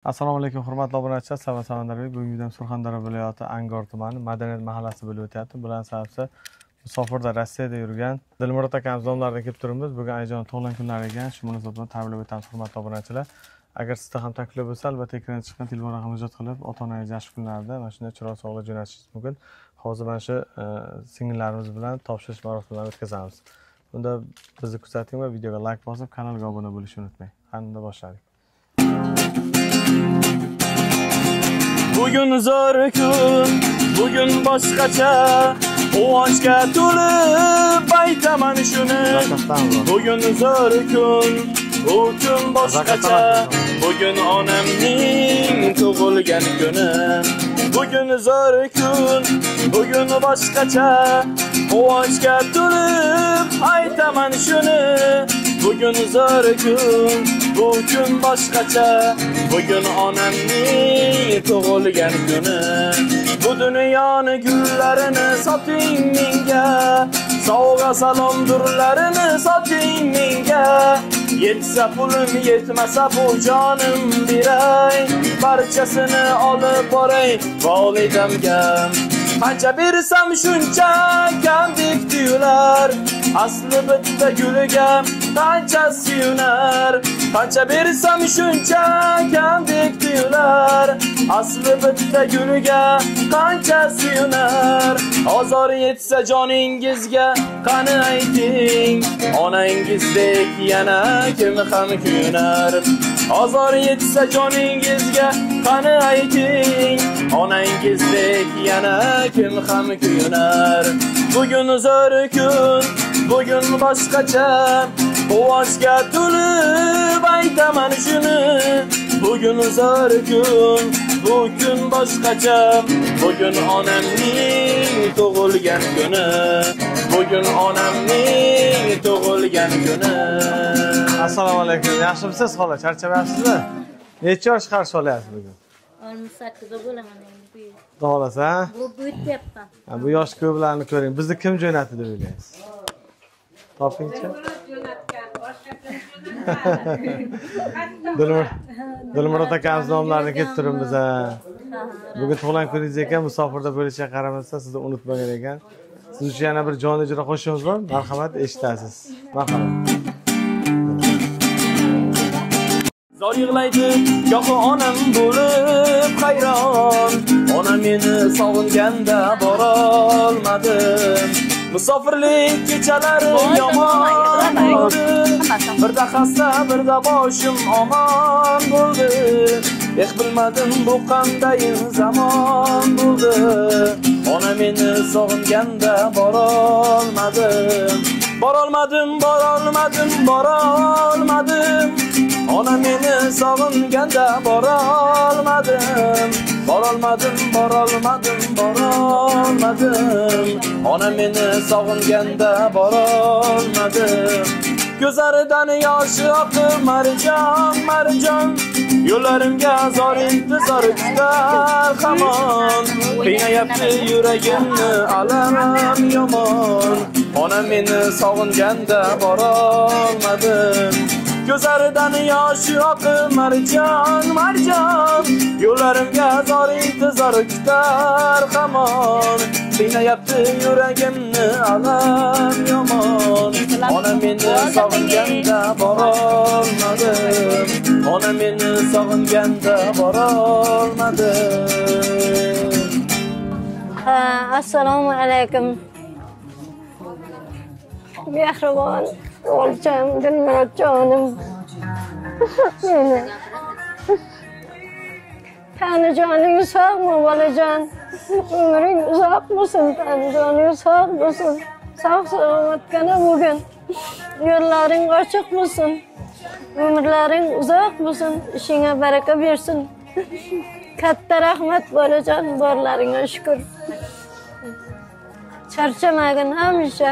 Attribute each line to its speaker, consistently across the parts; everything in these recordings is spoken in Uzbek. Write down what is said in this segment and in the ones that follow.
Speaker 1: Assalomu alaykum hurmatli obunachilar, sabr-samandarlik. Bugungi videom Surxondaryo viloyati Angor tumani Madaniyat mahallasi bo'lib o'tyapti. Bular sababsi musofirda Rossiyada yurgan Dilmurod akamiz nomlariga kelib turibmiz. Bugun ayajon tug'ilgan kunlari ekan. Shu munosabat bilan tabriklab o'tamiz hurmatli obunachilar. Agar sizda ham taklif bo'lsa, albatta ekranga chiqqan telefon raqamiga murojaat qilib, ota-onangiz yaxshi kunlarda mana shunday chiroyli sovg'a jo'natishingiz mumkin. Hozir mana shu singillarimiz bilan topshirish marosimini o'tkazamiz. Bunda bizni kuzating va videoga like bosib, kanalga obuna bo'lishni unutmang. Qanday boshladik?
Speaker 2: Bugün zo'r kun, bugün boshqacha, quvonchga to'lib aytaman shuni. Bugün zo'r kun, bu kun boshqacha, bugün onamning tug'ilgan kuni. Bugün zo'r kun, bugün boshqacha, quvonchga to'lib aytaman shuni. Bugün zo'r kun, bu kun boshqacha, bugün onamning tug'ilgan kuni. Bu dunyoni gullarini soting menga, sovg'a salom durlarini soting menga. Yetsa pulim, yetmasa bu jonim beray, barchasini olib boray volidamga. Qancha bersam shuncha kamdek tuyular, asli bitta guliga qancha suyunar. Qancha bersam shuncha kamdek tuyular, asli bitta guliga qancha suyunar. Ozor yetsa joningizga qani ayting, onangizdek yana kim ham kuyunar. Ozor yetsa joningizga qani ayting, onangizdek yana kim ham kuyunar. Bugün zo'r kun, bugün boshqacha, quvonchga to'lib aytaman shuni. Bugün zo'r kun, bu kun boshqacha, bugün onamning tug'ilgan kuni. Bugün onamning tug'ilgan kuni.
Speaker 1: Assalomu alaykum. Yaxshimisiz xola? Charchamayapsizmi? Necha yosh qarshi olyapsiz bugun?
Speaker 3: 18 bo'laman endi.
Speaker 1: Xudo xolasa.
Speaker 3: Bu bo'tyapman.
Speaker 1: Bu yosh ko'plarni ko'ring. Bizni kim jo'natdi deb o'ylaysiz? Topingchi. Dilmurod akamiz nomlarini kelib turibmiz. Bugun tug'ilgan kuningiz ekan, musofirda bo'lishiga qaramasdan sizni unutmagan ekan. Siz uchun yana bir jonli ijro qo'shig'imiz bor. Marhamat, eshitasiz. Marhamat.
Speaker 2: Zor yig'laydi gohi onam bo'lib hayron, ona meni sog'inganda borolmadim. Musofirlik kechalari yomon bo'ldi, birda xasta birda boshim omon bo'ldi. Bilmadim bu qanday zamon bo'ldi, ona meni sog'inganda borolmadim. Borolmadim. Ona meni sog'inganda borolmadim. Ona meni sog'inganda borolmadim. Ko'zlaridan yoshi oqib marjon, yo'llarimga zor intizor kutar hamon. Qiynayapti yuragimni alam yomon, ona meni sog'inganda borolmadim. Ko'zlaridan yoshi oqib marjon, yo'llarimga zor intizor kutar hamon. Qiynayapti yuragimni alam yomon, ona meni sog'inganda borolmadim. Ona meni sog'inganda borolmadim.
Speaker 3: Assalomu alaykum. Mehribon o'g'ilcham, Dilmurodjonim. Tanijoning sog'mi bolajon? Umring uzoq bo'lsin, tanijoning sog' bo'lsin. Sog'-salomatgina bugun. Yo'llaring ochiq bo'lsin. Umrlaring uzoq bo'lsin, ishingga baraka bersin. Katta rahmat bolajon, borlaringga shukr. Charchamagin hamisha.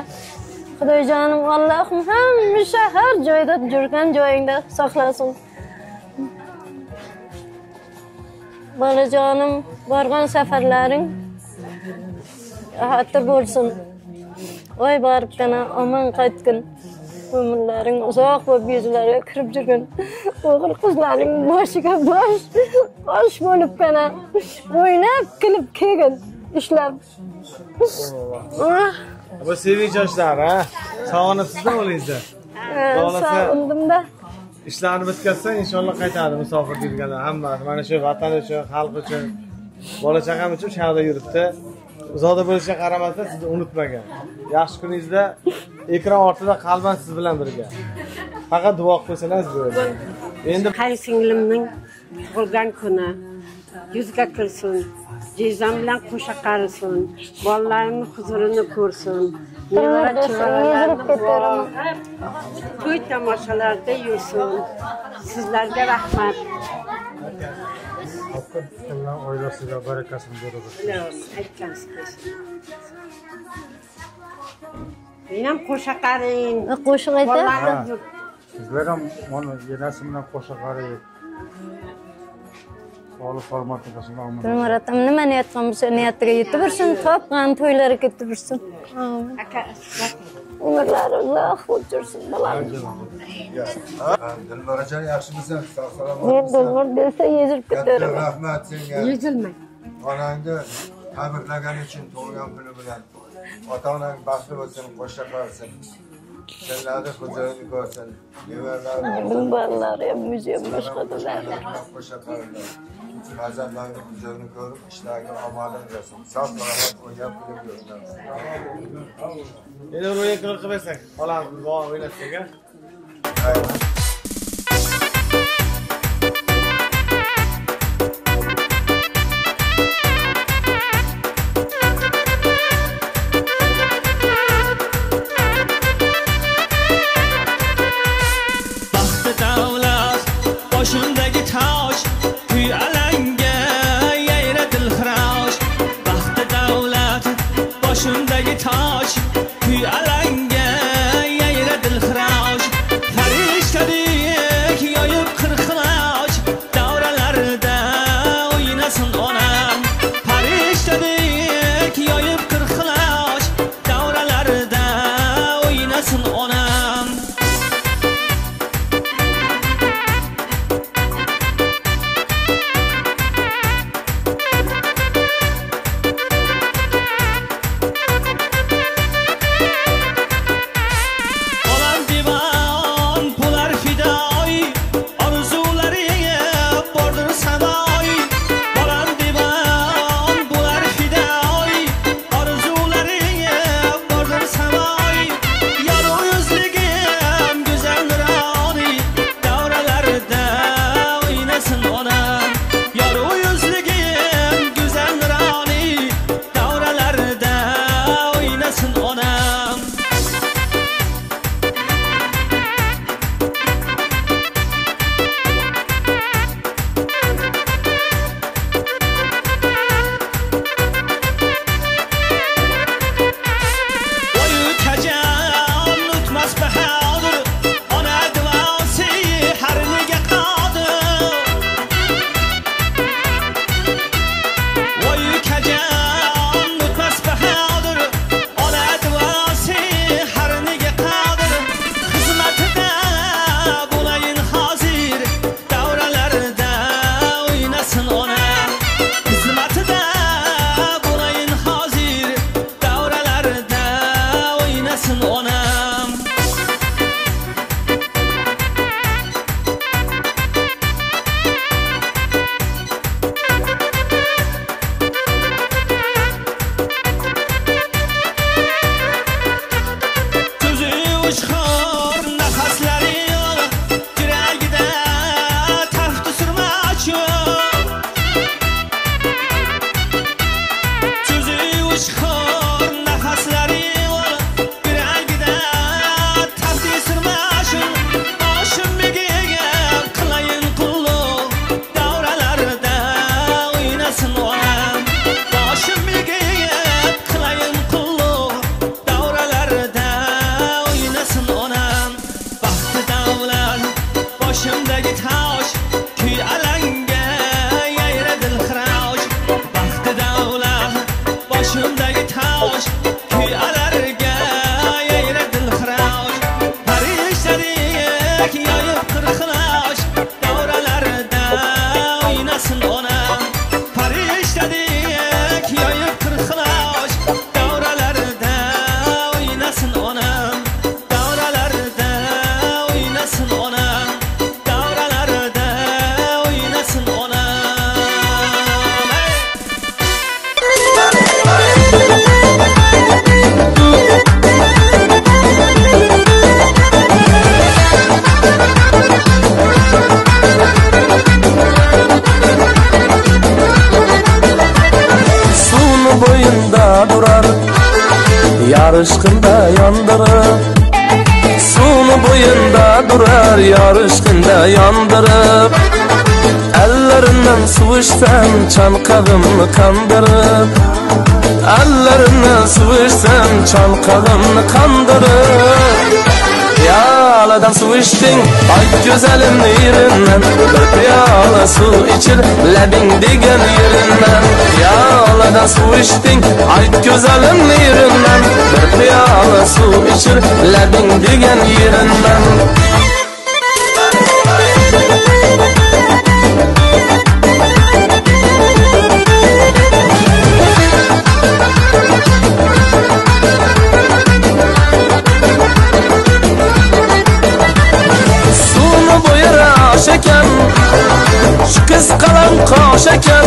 Speaker 3: Xudojonim Allohim hamisha har joyda yurgan joyingda saqlasin. Bolajonim, borgan safarlaring xatir bo'lsin. Oy boribgina omon qaytgin. ömürlerin uzak ve yüzlere kirip жүрген o'g'il qizlarning boshiga bosh bo'lib kana o'ynab kulib kelgan ishlab.
Speaker 1: Bu sevinç yoshlar, ha? Sog'inibsizmi o'g'lingizni?
Speaker 3: Sog'indim-da.
Speaker 1: İşlerini bitkazsa inşallah qaytadi musofir kelganlar hammasi. Mana shu vatan uchun, xalq uchun, bola chaqam uchun shu yerda yuribdi. Uzoqda bo'lishiga qaramasdan sizni unutmagan. Yaxshi kuningizda ekran ortida qalban siz bilan birga. Faqat duo qilsangiz bo'ladi. Endi
Speaker 4: Qaysinglimning tug'ilgan kuni yuzga kirsin, jizam bilan qo'sha qarisin, bolalarimni huzurini ko'rsin, nevara chevaralarni to'y tomoshalarda yursin. Sizlarga rahmat.
Speaker 5: Oilasiga barakasini beradi.
Speaker 4: Aytgansiz. Menam qo'sha qaring.
Speaker 3: Qo'shiq aytadi.
Speaker 5: Sizlar ham mana enasi bilan qo'sha qarayib. Sog'lik salomatlik qilsin.
Speaker 3: Muratam nima niyat qilsa niyatiga yetib tursin, topgan to'ylari ketib tursin. Amin.
Speaker 4: Aka,
Speaker 3: Umrlari uzoq bo'lib tursin bolalar.
Speaker 6: Dilbarajon yaxshimisan? Sog' salomat.
Speaker 3: Men dilbar desa yezib ketaman.
Speaker 6: Rahmat senga.
Speaker 4: yezilmang.
Speaker 6: Onangni tabriklagan uchun tug'ilgan kuni bilan ota-onang baxtli bo'lsin, qo'sha qolsin. Senlarni huzurini ko'rsin.
Speaker 3: Mening bolalar ham muzeyim boshqalar.
Speaker 6: Qo'sha qolsin. Farzandlarning huzurini ko'rib, ishlariga omadini bersin. Sog' salomat o'ynab kulib yursin.
Speaker 1: endi ro'yini qilib bersak, olamiz duo o'ynashga.
Speaker 7: Boshimdagi tosh, kuy alanga yayra dilxirash. Baxti davlat, boshimdagi tosh, kuy alanga yayra dilxirash. Farishta
Speaker 2: durar yarışkında yandırıp suvni bo'yinda durar yarışkında yandırıp ellerinden suv içsem chanqog'imni qandirib ellerinden suv içsem chanqog'imni qandirib piyoladan suv ichding ayt go'zalimni yerinden bir piyola suv ichir labing degan yerinden piyoladan suv ichding ayt go'zalimni yerinden bir piyola suv ichir labing degan yerinden şu kız kalan koş eken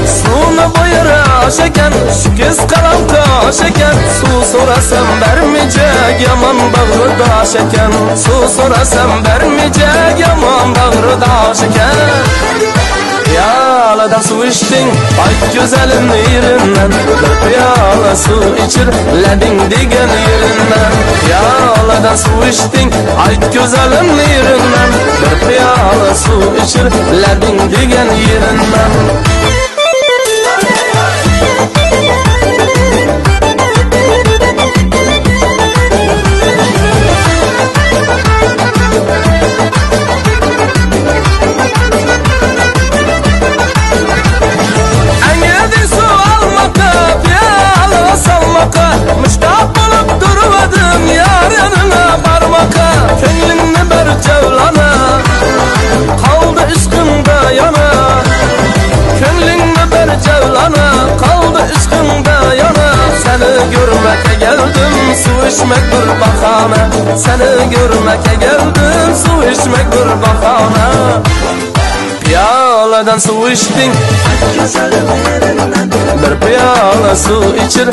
Speaker 2: suvni bo'yira oşakan şu kız kalan koş eken suv so'rasam bermeyecek yomon bag'ridosh ekan suv so'rasam bermeyecek yomon bag'ridosh ekan piyoladan suv ichding ayt go'zalimni yerinden bir piyola suv ichir labing degan yerinden piyoladan suv ichding ayt go'zalimni yerinden bir piyola suv ichir labing degan yerinden Müştaq bo'lib turvadim yar yanına barmoqqa ko'nglingni bir javlana qoldi ishqimda yana ko'nglingni bir javlana qoldi ishqimda yana seni görmek'e geldim suv ichmak bir bahona seni görmek'e geldim suv ichmak bir bahona piyoladan suv ichding bir piyola suv ichir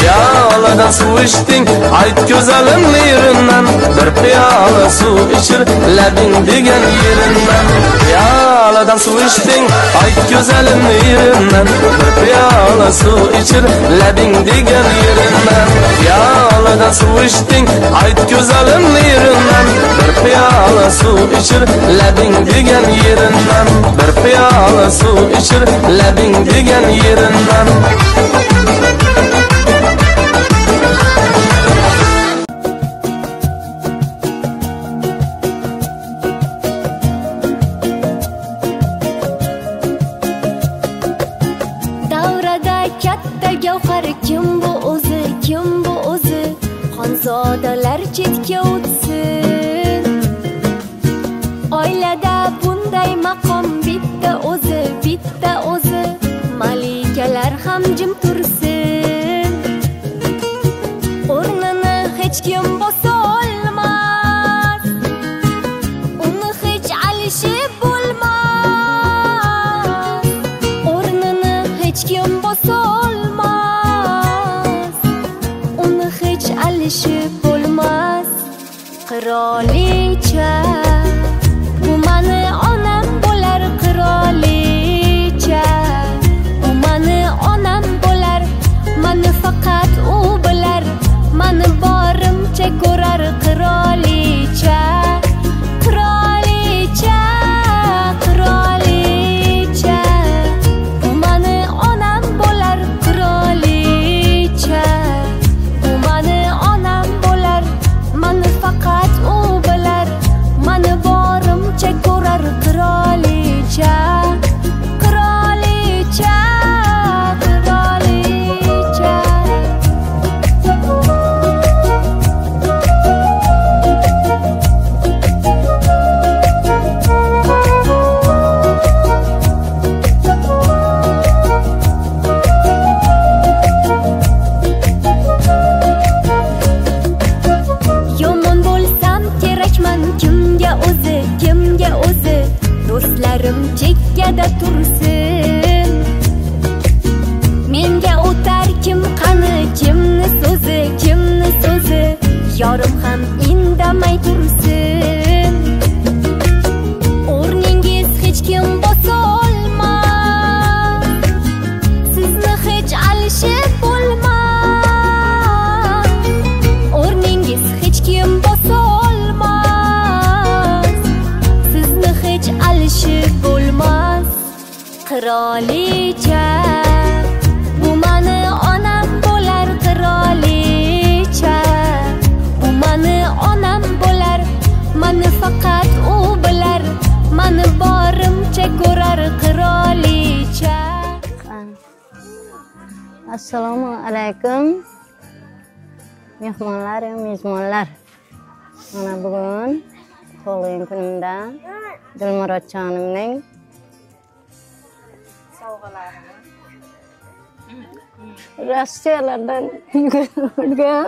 Speaker 2: piyoladan suv ichding ayt go'zalimni yerinden bir piyola suv ichir labing degan yerinden piyoladan suv ichding ayt go'zalimni yerinden bir piyola suv ichir labing degan yerinden piyoladan suv ichding ayt go'zalimni yerinden bir piyola suv ichir labing degan yerinden bir piyola suv ichir labing degan yerinden
Speaker 8: davrada katta gavhar kim bu o'zi xonzodalar chetga o'tsin oilada bunday maqom bitta o'zi malikalar ham jim tursin o'rnini hech kim bosa olmas uni hech alishib bo'lmas o'rnini hech kim bosa olmas uni hech alishib bo'lmas qirolicha bu mani onam bo'lar qirolicha bu mani onam bo'lar mani faqat u bilar mani borimcha ko'rar qirolicha qirolicha qirolicha bu mani onam bo'lar qirolicha bu mani onam bo'lar mani faqat u bilar mani borimcha ko'rar qirolicha qirolicha qirolicha yomon bo'lsam kerakman kimga o'zi do'stlarim chekkada tursin menga o'tar kim qani kimni so'zi yorim ham indamay tursin o'rningiz hech kim bosa olmas ishi bo'lmas qirolicha. Bu mani onam bo'lar qirolicha. Bu mani onam bo'lar, mani faqat u bilar, mani borimcha ko'rar qirolicha.
Speaker 3: Assalomu alaykum. Mehmonlar, mezmonlar. Mana bugun tug'ilgan kunimda Dilmurodjonimning sovg'alarini Rossiyalardan yugurgan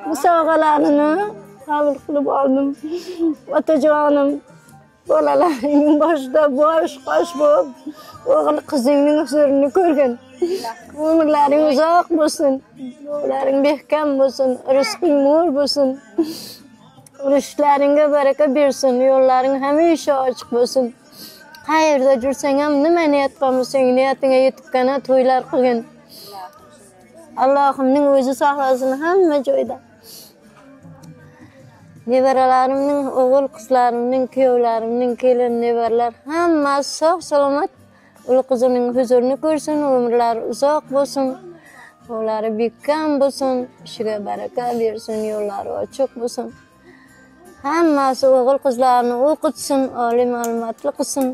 Speaker 3: bu sovg'alarini qabul qilib oldim. Otajonim, bolalaringning boshida bosh qosh bo'lib, o'g'il qizingning huzurini ko'rgin. Umrlaring uzoq bo'lsin, yo'llaring behkam bo'lsin, rizqing mo'l bo'lsin. Urishlaringga baraka bersin, yo'llaring hamisha ochiq bo'lsin. Qayerda jursang ham, nima niyat qilsang, niyatingga yetibgana to'ylar qilgin. Allohimning o'zi saqlasin hamma joyda. Nevaralarimning, o'g'il qizlarimning, kuyovlarimning, kelin nevaralar hammasi sog' salomat. Ul qizimning huzurini ko'rsin, umrlari uzoq bo'lsin, yo'llari bekam bo'lsin, ishiga baraka bersin, yo'llari ochiq bo'lsin. Hammasi o'g'il qizlarini o'qitsin, oliy ma'lumotli qilsin.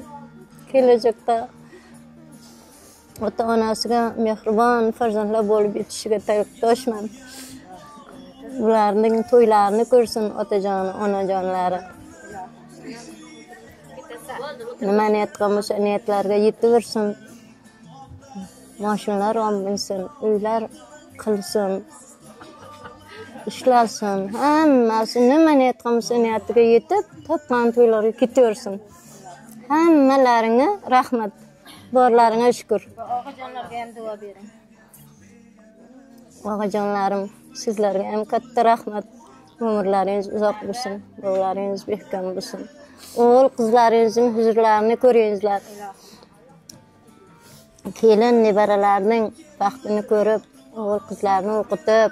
Speaker 3: Kelajakda ota-onasiga mehribon farzandlar bo'lib yetishiga tilakdoshman. Ularning to'ylarini ko'rsin otajon, onajonlari. Nima niyat qilsa niyatlarga yetaversin. Mashinalar olsin, uylar qilsin, ishlasin. Hammasi nima niyat qilsa niyatiga yetib, topgan to'ylarga ketaversin. Hammalaringga rahmat, borlaringga shukr.
Speaker 9: Og'ajonlarga ham duo bering.
Speaker 3: Og'ajonlarim, sizlarga ham katta rahmat. Umrlaringiz uzoq bo'lsin, yo'llaringiz behkam bo'lsin. O'g'il qizlaringizning huzurlarini ko'ringizlar. Kelin nevaralarning baxtini ko'rib, o'g'il qizlarni o'qitib,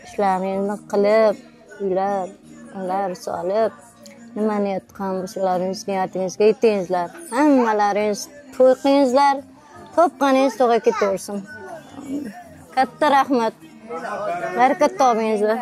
Speaker 3: ishlaringizni qilib, uylar solib, nima niyat qilgan bo'lsalaringiz niyatingizga yetingizlar. Hammalaringiz to'y qilingizlar, topganingiz to'g'ri ketaversin. Katta rahmat. Barakat topingizlar.